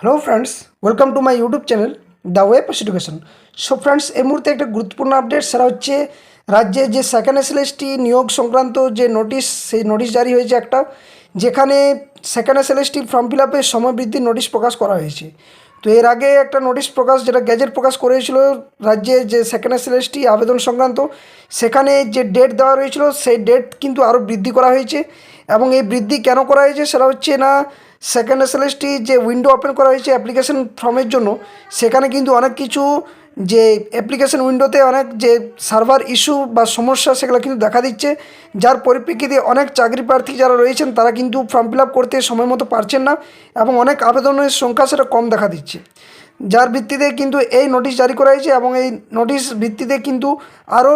Hello friends, welcome to my YouTube channel the way of education. So friends, এই মুহূর্তে একটা গুরুত্বপূর্ণ update, সেটা হচ্ছে রাজ্যে যে সেকেন্ড এসএলএসটি নিয়োগ সংক্রান্ত যে নোটিশ, সেই নোটিশ জারি হয়েছে একটা, যেখানে সেকেন্ড এসএলএসটি ফর্ম ফিল আপের সময় বৃদ্ধির নোটিশ প্রকাশ করা হয়েছে। তো এর আগে একটা নোটিশ প্রকাশ, যেটা গ্যাজেট প্রকাশ করেছিল রাজ্যে যে সেকেন্ড এসএলএসটি আবেদন সংক্রান্ত, সেখানে যে ডেট দেওয়া রয়েছিল সেই ডেট কিন্তু আরও বৃদ্ধি করা হয়েছে। এবং এই বৃদ্ধি কেন করা হয়েছে সেটা হচ্ছে না, সেকেন্ড এসএলএসটি যে উইন্ডো ওপেন করা হয়েছে অ্যাপ্লিকেশন ফর্মের জন্য, সেখানে কিন্তু অনেক কিছু যে অ্যাপ্লিকেশন উইন্ডোতে অনেক যে সার্ভার ইস্যু বা সমস্যা সেগুলো কিন্তু দেখা দিচ্ছে, যার পরিপ্রেক্ষিতে অনেক চাকরি প্রার্থী যারা রয়েছেন তারা কিন্তু ফর্ম ফিল আপ করতে সময় মতো পারছেন না এবং অনেক আবেদনের সংখ্যা সেটা কম দেখা দিচ্ছে, যার ভিত্তিতে কিন্তু এই নোটিশ জারি করা হয়েছে। এবং এই নোটিশ ভিত্তিতে কিন্তু আরও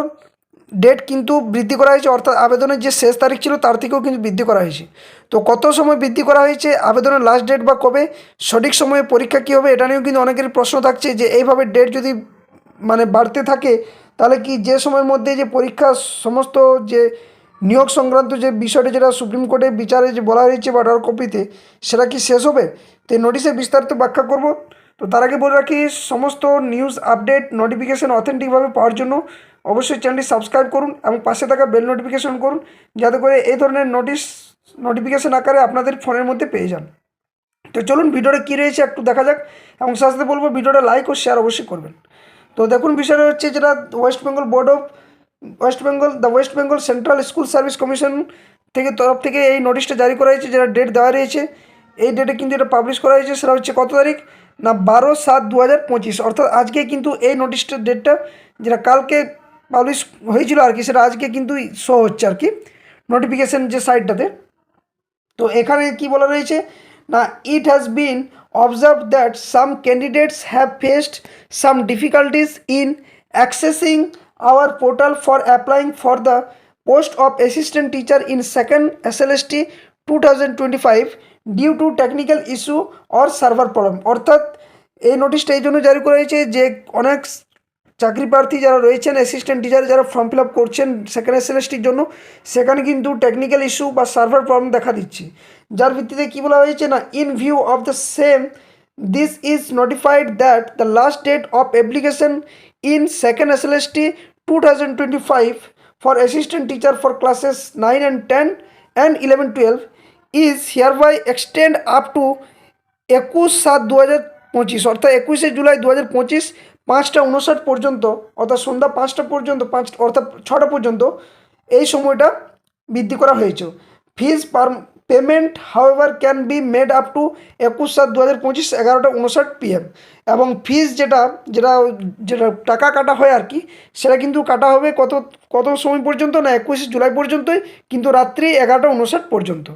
ডেট কিন্তু বৃদ্ধি করা হয়েছে, অর্থাৎ আবেদনের যে শেষ তারিখ ছিল তার থেকেও কিন্তু বৃদ্ধি করা হয়েছে। তো কত সময় বৃদ্ধি করা হয়েছে, আবেদনের লাস্ট ডেট বা কবে, সঠিক সময়ে পরীক্ষা কী হবে, এটা নিয়েও কিন্তু অনেকেরই প্রশ্ন থাকছে যে এইভাবে ডেট যদি বাড়তে থাকে তাহলে কি যে সময়ের মধ্যে যে পরীক্ষা সমস্ত যে নিয়োগ সংক্রান্ত যে বিষয়টা যেটা সুপ্রিম কোর্টের বিচারে যে বলা হয়েছে বা অর্ডার কপিতে, সেটা কি শেষ হবে? তো এই নোটিশে বিস্তারিত ব্যাখ্যা করব। তো তার আগে বলে রাখি, সমস্ত নিউজ আপডেট নোটিফিকেশান অথেন্টিকভাবে পাওয়ার জন্য অবশ্যই চ্যানেলটি সাবস্ক্রাইব করুন এবং পাশে থাকা বেল নোটিফিকেশন করুন, যাতে করে এই ধরনের নোটিফিকেশান আকারে আপনাদের ফোনের মধ্যে পেয়ে যান। তো চলুন ভিডিওটা কী রয়েছে একটু দেখা যাক, এবং সাথে বলবো ভিডিওটা লাইক ও শেয়ার অবশ্যই করবেন। তো দেখুন, বিষয়টা হচ্ছে যেটা West Bengal central school service commission তরফ থেকে এই নোটিশটা জারি করা হয়েছে, যেটা ডেট দেওয়া রয়েছে। এই ডেটে কিন্তু এটা পাবলিশ করা হয়েছে, সেটা হচ্ছে কত তারিখ না 12/7/2025, অর্থাৎ আজকে কিন্তু এই নোটিশটার ডেটটা, যেটা কালকে পাবলিশ হয়েছিল আর কি, সেটা আজকে কিন্তু শো হচ্ছে আর কি নোটিফিকেশান যে সাইটটাতে। তো এখানে কি বলা রয়েছে না, it has been observe that some candidates have faced some difficulties in accessing our portal for applying for the post of assistant teacher in second SLST 2025 due to technical issue or server problem. অর্থাৎ এই নোটিশটা এই জন্য জারি করা হয়েছে যে অনেক চাকরি প্রার্থী যারা রয়েছেন, অ্যাসিস্ট্যান্ট টিচার যারা ফর্ম ফিল আপ করছেন সেকেন্ড এসএলএসটির জন্য, সেখানে কিন্তু টেকনিক্যাল ইস্যু বা সার্ভার প্রবলেম দেখা দিচ্ছে, যার ভিত্তিতে কী বলা হয়েছে না, in view of the same this is notified that the last date of application in second SLST 2025 for assistant teacher for classes 9 and 10 and 11-12 is hereby extend up to 21/7/2025, অর্থাৎ 21শে জুলাই 2025 5টা 59 পর্যন্ত, অর্থাৎ সন্ধ্যা 5টা পর্যন্ত, অর্থাৎ 6টা পর্যন্ত এই সময়টা বৃদ্ধি করা হয়েছে। ফিজ payment however can be made up to 21/7/2025 11টা 59 PM। এবং ফিজ যেটা যেটা যেটা টাকা কাটা হয় আর কি, সেটা কিন্তু কাটা হবে কত কত সময় পর্যন্ত না, 21শে জুলাই পর্যন্তই, কিন্তু রাত্রি 11টা 59 পর্যন্ত।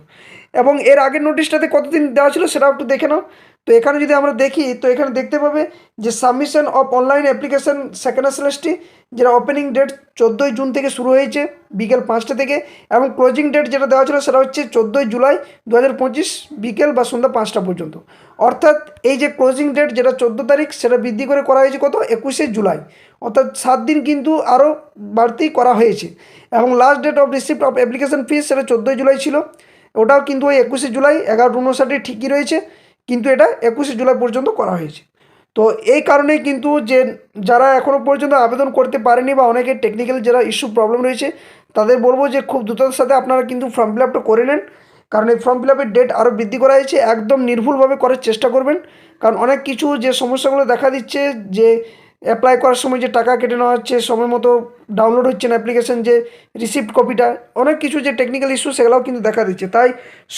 এবং এর আগের নোটিশটাতে কতদিন দেওয়া ছিল সেটাও একটু দেখে নাও। তো এখানে যদি আমরা দেখি, তো এখানে দেখতে পাবে যে submission of online application second SLST, যেটা ওপেনিং ডেট 14ই জুন থেকে শুরু হয়েছে বিকেল 5টা থেকে, এবং ক্লোজিং ডেট যেটা দেওয়া ছিল সেটা হচ্ছে 14ই জুলাই 2025 বিকেল বা সন্ধ্যা 5টা পর্যন্ত। অর্থাৎ এই যে ক্লোজিং ডেট যেটা 14 তারিখ, সেটা বৃদ্ধি করে করা হয়েছে কত, 21শে জুলাই, অর্থাৎ 7 দিন কিন্তু আরও বাড়তি করা হয়েছে। এবং last date of receipt of application fees সেটা 14ই জুলাই ছিল, ওটাও কিন্তু ওই 21শে জুলাই 11টা 59 ঠিকই রয়েছে, কিন্তু এটা 21শে জুলাই পর্যন্ত করা হয়েছে। তো এই কারণেই কিন্তু যে যারা এখনও পর্যন্ত আবেদন করতে পারেনি বা অনেকের টেকনিক্যাল যারা ইস্যু প্রবলেম রয়েছে, তাদের বলবো যে খুব দ্রুততার সাথে আপনারা কিন্তু ফর্ম ফিল আপটা করে নেন, কারণ এই ফর্ম ফিল আপের ডেট আরও বৃদ্ধি করা হয়েছে। একদম নির্ভুলভাবে করার চেষ্টা করবেন, কারণ অনেক কিছু যে সমস্যাগুলো দেখা দিচ্ছে, যে অ্যাপ্লাই করার সময় যে টাকা কেটে নেওয়া হচ্ছে, সময় মতো ডাউনলোড হচ্ছে না অ্যাপ্লিকেশান, যে রিসিপ্ট কপিটা, অনেক কিছু যে টেকনিক্যাল ইস্যু সেগুলোও কিন্তু দেখা দিচ্ছে। তাই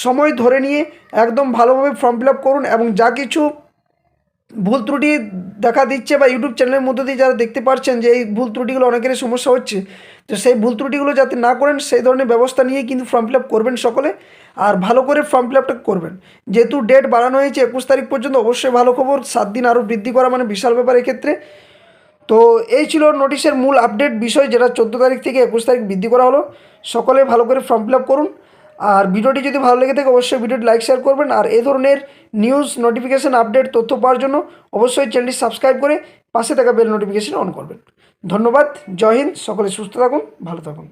সময় ধরে নিয়ে একদম ভালোভাবে ফর্ম ফিল আপ করুন, এবং যা কিছু ভুল ত্রুটি দেখা দিচ্ছে বা ইউটিউব চ্যানেলের মধ্যে দিয়ে যারা দেখতে পাচ্ছেন যে এই ভুল ত্রুটিগুলো অনেকেরই সমস্যা হচ্ছে, তো সেই ভুল ত্রুটিগুলো যাতে না করেন সেই ধরনের ব্যবস্থা নিয়ে কিন্তু ফর্ম ফিল আপ করবেন সকলে, আর ভালো করে ফর্ম ফিল আপটা করবেন। যেহেতু ডেট বাড়ানো হয়েছে 21 তারিখ পর্যন্ত, অবশ্যই ভালো খবর, 7 দিন আরও বৃদ্ধি করা মানে বিশাল ব্যাপার এক্ষেত্রে। তো এই ছিল নোটিশের মূল আপডেট বিষয়, যেটা 14 তারিখ থেকে 21 তারিখ বৃদ্ধি করা হলো। সকলে ভালো করে ফর্ম ফিল আপ করুন, আর ভিডিওটি যদি ভালো লেগে থাকে অবশ্যই ভিডিওটি লাইক শেয়ার করবেন, আর এই ধরনের নিউজ নোটিফিকেশান আপডেট তথ্য পাওয়ার জন্য অবশ্যই চ্যানেলটি সাবস্ক্রাইব করে পাশে থাকা বেল নোটিফিকেশান অন করবেন। ধন্যবাদ, জয় হিন্দ, সকলে সুস্থ থাকুন, ভালো থাকুন।